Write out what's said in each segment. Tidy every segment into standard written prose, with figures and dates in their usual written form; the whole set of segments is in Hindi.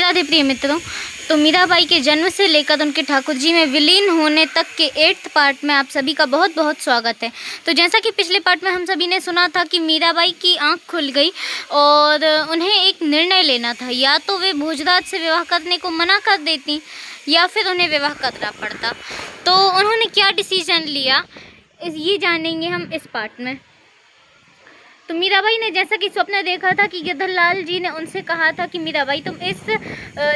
राधे प्रिय मित्रों। तो मीराबाई के जन्म से लेकर उनके ठाकुर जी में विलीन होने तक के 8th पार्ट में आप सभी का बहुत बहुत स्वागत है। तो जैसा कि पिछले पार्ट में हम सभी ने सुना था कि मीराबाई की आंख खुल गई और उन्हें एक निर्णय लेना था, या तो वे भोजराज से विवाह करने को मना कर देती या फिर उन्हें विवाह करना पड़ता। तो उन्होंने क्या डिसीजन लिया ये जानेंगे हम इस पार्ट में। तो मीराबाई ने जैसा कि स्वप्न देखा था कि गिरधरलाल जी ने उनसे कहा था कि मीराबाई तुम इस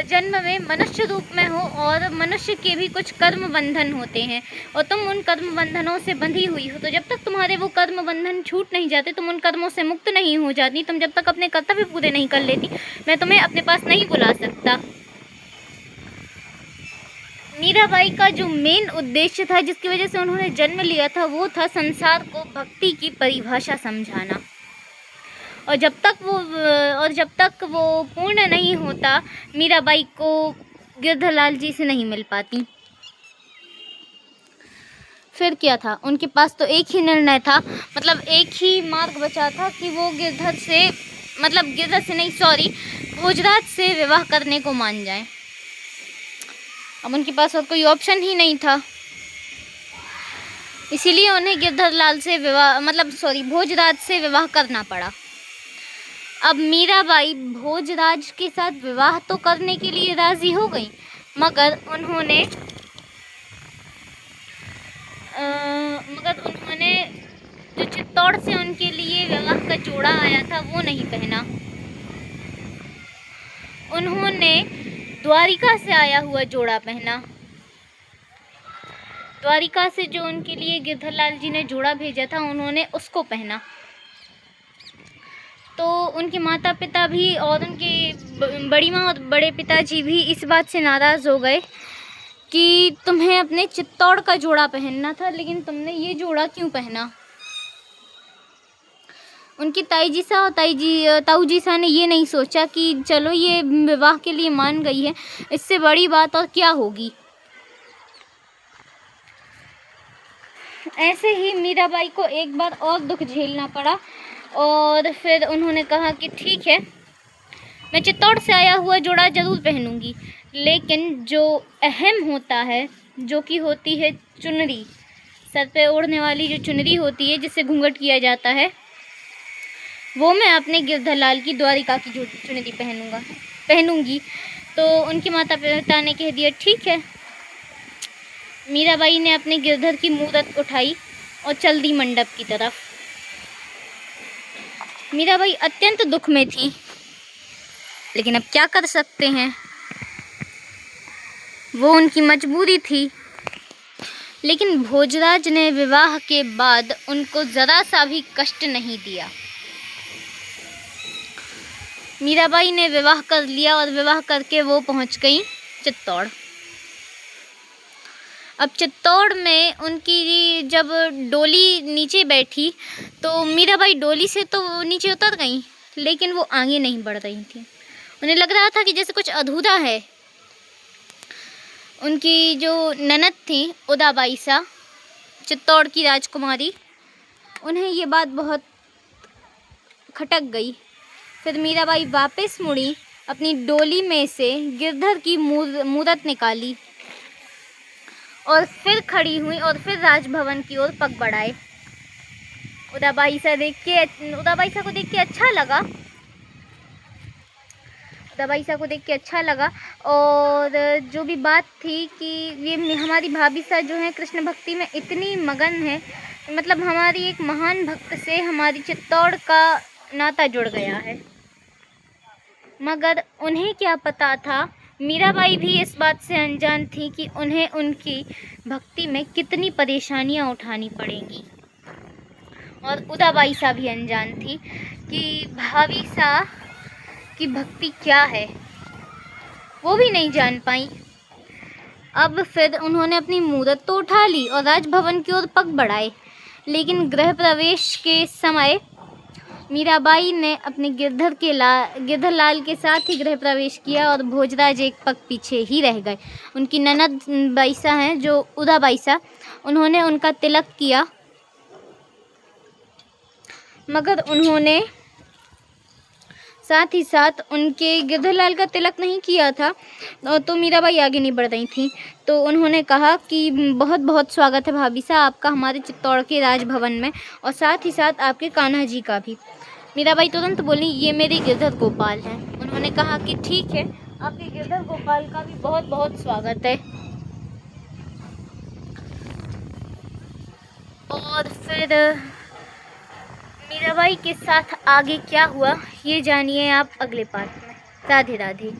जन्म में मनुष्य रूप में हो और मनुष्य के भी कुछ कर्म बंधन होते हैं और तुम उन कर्म बंधनों से बंधी हुई हो। तो जब तक तुम्हारे वो कर्म बंधन छूट नहीं जाते, तुम उन कर्मों से मुक्त नहीं हो जाती, तुम जब तक अपने कर्तव्य पूरे नहीं कर लेती, मैं तुम्हें अपने पास नहीं बुला सकता। मीराबाई का जो मेन उद्देश्य था जिसकी वजह से उन्होंने जन्म लिया था वो था संसार को भक्ति की परिभाषा समझाना। और जब तक वो पूर्ण नहीं होता, मीराबाई को गिरधरलाल जी से नहीं मिल पाती। फिर क्या था, उनके पास तो एक ही निर्णय था, मतलब एक ही मार्ग बचा था कि वो भोजराज से विवाह करने को मान जाए। अब उनके पास और कोई ऑप्शन ही नहीं था, इसीलिए उन्हें भोजराज से विवाह करना पड़ा। अब मीराबाई भोजराज के साथ विवाह तो करने के लिए राजी हो गई, मगर उन्होंने जो चित्तौड़ से उनके लिए विवाह का जोड़ा आया था वो नहीं पहना। उन्होंने द्वारिका से आया हुआ जोड़ा पहना। द्वारिका से जो उनके लिए गिरधरलाल जी ने जोड़ा भेजा था उन्होंने उसको पहना। तो उनके माता पिता भी और उनके बड़ी माँ और बड़े पिताजी भी इस बात से नाराज़ हो गए कि तुम्हें अपने चित्तौड़ का जोड़ा पहनना था, लेकिन तुमने ये जोड़ा क्यों पहना। उनकी ताऊ जी सा ने ये नहीं सोचा कि चलो ये विवाह के लिए मान गई है, इससे बड़ी बात और क्या होगी। ऐसे ही मीराबाई को एक बार और दुख झेलना पड़ा और फिर उन्होंने कहा कि ठीक है, मैं चित्तौड़ से आया हुआ जोड़ा ज़रूर पहनूंगी, लेकिन जो अहम होता है, जो कि होती है चुनरी, सर पे ओढ़ने वाली जो चुनरी होती है जिससे घूंघट किया जाता है, वो मैं अपने गिरधरलाल की द्वारिका की जो चुनरी पहनूंगी। तो उनके माता पिता ने कह दिया ठीक है। मीराबाई ने अपने गिरधर की मूरत उठाई और चल दी मंडप की तरफ। मीराबाई अत्यंत दुख में थी, लेकिन अब क्या कर सकते हैं, वो उनकी मजबूरी थी। लेकिन भोजराज ने विवाह के बाद उनको ज़रा सा भी कष्ट नहीं दिया। मीराबाई ने विवाह कर लिया और विवाह करके वो पहुंच गई चित्तौड़। अब चित्तौड़ में उनकी जब डोली नीचे बैठी तो मीराबाई डोली से तो नीचे उतर गई, लेकिन वो आगे नहीं बढ़ रही थी। उन्हें लग रहा था कि जैसे कुछ अधूरा है। उनकी जो ननद थी उदाबाईसा, चित्तौड़ की राजकुमारी, उन्हें ये बात बहुत खटक गई। फिर मीराबाई वापस मुड़ी, अपनी डोली में से गिरधर की मूरत निकाली और फिर खड़ी हुई और फिर राजभवन की ओर पग बढ़ाए। उदाबाईसा को देख के अच्छा लगा और जो भी बात थी कि ये हमारी भाभी सा जो है कृष्ण भक्ति में इतनी मगन है, मतलब हमारी एक महान भक्त से हमारी चित्तौड़ का नाता जुड़ गया है। मगर उन्हें क्या पता था, मीराबाई भी इस बात से अनजान थी कि उन्हें उनकी भक्ति में कितनी परेशानियां उठानी पड़ेंगी। और उदाबाईसा भी अनजान थी कि भाभी सा की भक्ति क्या है, वो भी नहीं जान पाई। अब फिर उन्होंने अपनी मूरत तो उठा ली और राजभवन की ओर पग बढ़ाए, लेकिन गृह प्रवेश के समय मीराबाई ने अपने गिरधरलाल के साथ ही गृह प्रवेश किया और भोजराज एक पग पीछे ही रह गए। उनकी ननद बाईसा हैं जो उदाबाईसा, उन्होंने उनका तिलक किया, मगर उन्होंने साथ ही साथ उनके गिरधरलाल का तिलक नहीं किया था तो मीराबाई आगे नहीं बढ़ रही थी। तो उन्होंने कहा कि बहुत बहुत स्वागत है भाभी साहब आपका हमारे चित्तौड़ के राजभवन में, और साथ ही साथ आपके कान्हा जी का भी। मीराबाई तुरंत बोली, ये मेरे गिरधर गोपाल हैं। उन्होंने कहा कि ठीक है, आपके गिरधर गोपाल का भी बहुत बहुत स्वागत है। और फिर मीराबाई के साथ आगे क्या हुआ ये जानिए आप अगले पार्ट में। राधे राधे।